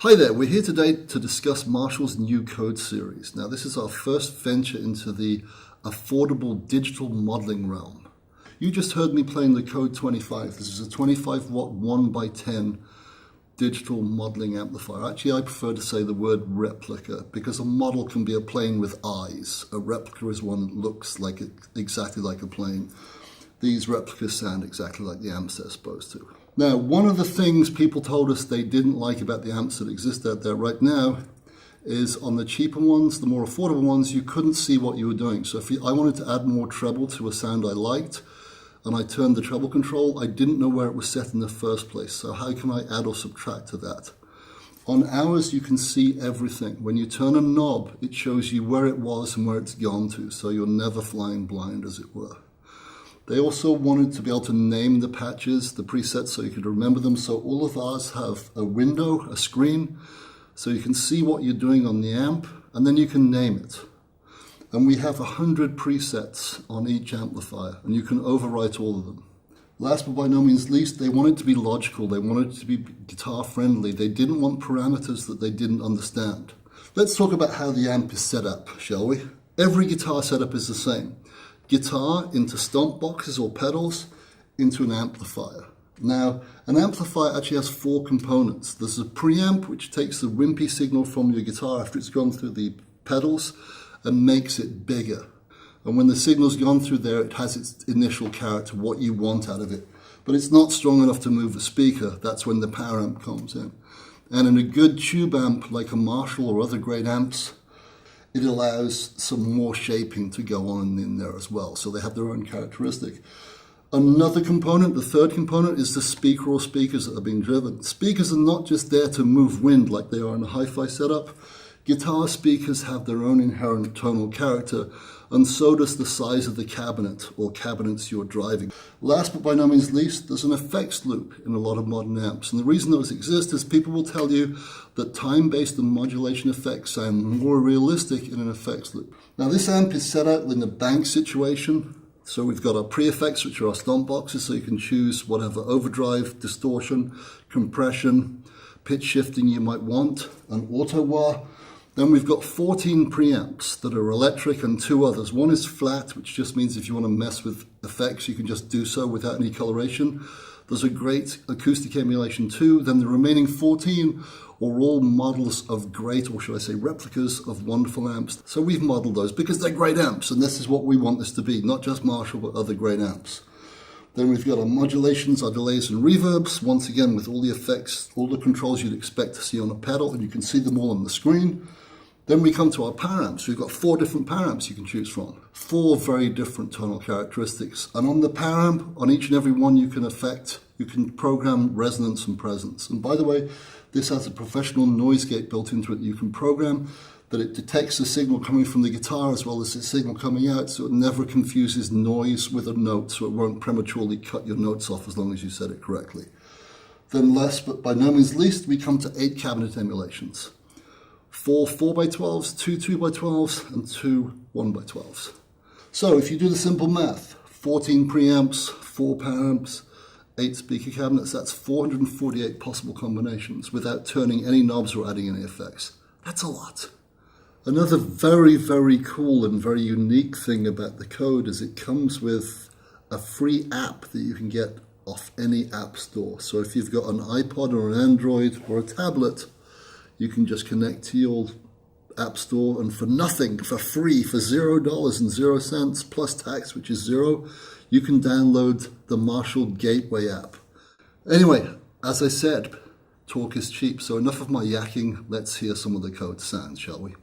Hi there, we're here today to discuss Marshall's new code series. Now this is our first venture into the affordable digital modeling realm. You just heard me playing the Code 25. This is a 25W 1x10 digital modeling amplifier. Actually, I prefer to say the word replica because a model can be a plane with eyes. A replica is one that looks like exactly like a plane. These replicas sound exactly like the amps they're supposed to. Now, one of the things people told us they didn't like about the amps that exist out there right now is on the cheaper ones, the more affordable ones, you couldn't see what you were doing. So if I wanted to add more treble to a sound I liked, and I turned the treble control, I didn't know where it was set in the first place. So how can I add or subtract to that? On ours, you can see everything. When you turn a knob, it shows you where it was and where it's gone to, so you're never flying blind, as it were. They also wanted to be able to name the patches, the presets, so you could remember them. So all of ours have a window, a screen, so you can see what you're doing on the amp, and then you can name it. And we have 100 presets on each amplifier, and you can overwrite all of them. Last but by no means least, they wanted to be logical. They wanted to be guitar friendly. They didn't want parameters that they didn't understand. Let's talk about how the amp is set up, shall we? Every guitar setup is the same. Guitar into stomp boxes or pedals into an amplifier. Now, an amplifier actually has 4 components. There's a preamp, which takes the wimpy signal from your guitar after it's gone through the pedals and makes it bigger. And when the signal's gone through there, it has its initial character, what you want out of it. But it's not strong enough to move the speaker. That's when the power amp comes in. And in a good tube amp, like a Marshall or other great amps, it allows some more shaping to go on in there as well. So they have their own characteristic. Another component, the third component, is the speaker or speakers that are being driven. Speakers are not just there to move wind like they are in a hi-fi setup. Guitar speakers have their own inherent tonal character, and so does the size of the cabinet or cabinets you're driving. Last but by no means least, there's an effects loop in a lot of modern amps. And the reason those exist is people will tell you that time-based and modulation effects sound more realistic in an effects loop. Now this amp is set out in a bank situation. So we've got our pre-effects, which are our stomp boxes, so you can choose whatever overdrive, distortion, compression, pitch shifting you might want, an auto wah. Then we've got 14 preamps that are electric and 2 others. One is flat, which just means if you want to mess with effects, you can just do so without any coloration. There's a great acoustic emulation too. Then the remaining 14 are all models of great, or should I say replicas of wonderful amps. So we've modeled those because they're great amps, and this is what we want this to be, not just Marshall, but other great amps. Then we've got our modulations, our delays and reverbs, once again with all the effects, all the controls you'd expect to see on a pedal, and you can see them all on the screen. Then we come to our power amps. We've got 4 different power amps you can choose from. 4 very different tonal characteristics. And on the power amp, on each and every one you can program resonance and presence. And by the way, this has a professional noise gate built into it that you can program, that it detects the signal coming from the guitar as well as the signal coming out, so it never confuses noise with a note, so it won't prematurely cut your notes off as long as you said it correctly. Then last but by no means least, we come to 8 cabinet emulations. 4 4x12s, 2 2x12s, and 2 1x12s. So if you do the simple math, 14 preamps, 4 power amps, 8 speaker cabinets, that's 448 possible combinations without turning any knobs or adding any effects. That's a lot. Another very, very cool and very unique thing about the code is it comes with a free app that you can get off any app store. So if you've got an iPod or an Android or a tablet, you can just connect to your app store, and for nothing, for free, for $0.00 plus tax, which is 0, you can download the Marshall Gateway app. Anyway, as I said, talk is cheap, so enough of my yakking. Let's hear some of the code sounds, shall we?